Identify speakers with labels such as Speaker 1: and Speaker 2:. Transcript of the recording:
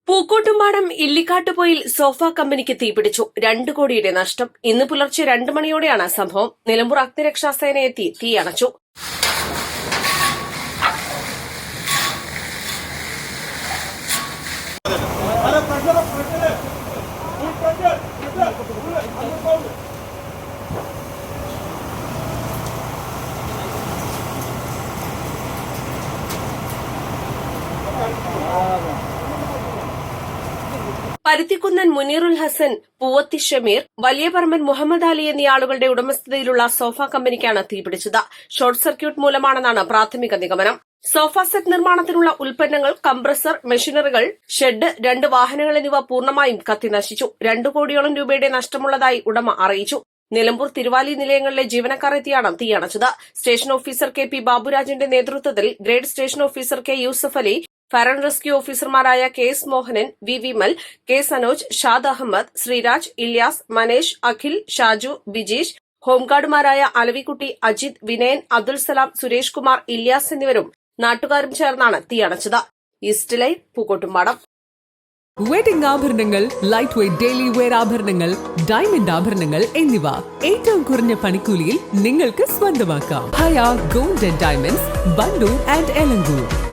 Speaker 1: Pookkottumpadam ഇല്ലിക്കാട്ടുപോയിൽ sofa കമ്പനിക്ക് തീപിടിച്ചു. 2 കോടിയുടെ നഷ്ടം. ഇന്ന് പുലർച്ചെ 2 മണിയോടെയാണ് സംഭവം. നിലമ്പൂർ അഗ്നിരക്ഷാസേന എത്തി തീയണച്ചു. പരുത്തിക്കുന്നൻ മുനീറുൽ ഹസൻ, പൂവത്തി ഷമീർ, വലിയ പറമ്പൻ മുഹമ്മദ് അലി എന്നീ ആളുകളുടെ ഉടമസ്ഥതയിലുള്ള സോഫ കമ്പനിക്കാണ് തീപിടിച്ചത്. ഷോർട്ട് സർക്യൂട്ട് മൂലമാണെന്നാണ് പ്രാഥമിക നിഗമനം. സോഫ സെറ്റ് നിർമ്മാണത്തിനുള്ള ഉൽപ്പന്നങ്ങൾ, കംപ്രസർ, മെഷീനറികൾ, ഷെഡ്, 2 വാഹനങ്ങൾ എന്നിവ പൂർണ്ണമായും കത്തിനശിച്ചു. 2 കോടിയോളം രൂപയുടെ നഷ്ടമുള്ളതായി ഉടമ അറിയിച്ചു. നിലമ്പൂർ, തിരുവാലി നിലയങ്ങളിലെ ജീവനക്കാർ എത്തിയാണ് തീയണച്ചത്. സ്റ്റേഷൻ ഓഫീസർ കെ പി ബാബുരാജിന്റെ നേതൃത്വത്തിൽ grade station officer K Yusuf Ali, fire and rescue ഓഫീസർമാരായ K S Mohanan, V Vimal, K Sanoj, Shad Ahammed, Sreeraj, Ilyas, Manesh, Akhil, Shaju, Bijeesh, ഹോംഗാർഡുമാരായ അലവിക്കുട്ടി, അജിത്, വിനയൻ, അബ്ദുൽ സലാം, സുരേഷ് കുമാർ, ഇല്യാസ് എന്നിവരും നാട്ടുകാരും ചേർന്നാണ് തീയണച്ചത്. East live, Pookkottumpadam.
Speaker 2: വെഡിംഗ് ആഭരണങ്ങൾ, ലൈറ്റ് വെയ്റ്റ് ഡെയിലി വെയർ ആഭരണങ്ങൾ, ഡയമണ്ട് ആഭരണങ്ങൾ എന്നിവ ഏറ്റവും കുറഞ്ഞ പണിക്കൂലിയിൽ നിങ്ങൾക്ക് സ്വന്തമാക്കാം. Haya gold and diamonds, Wandoor and Elankur.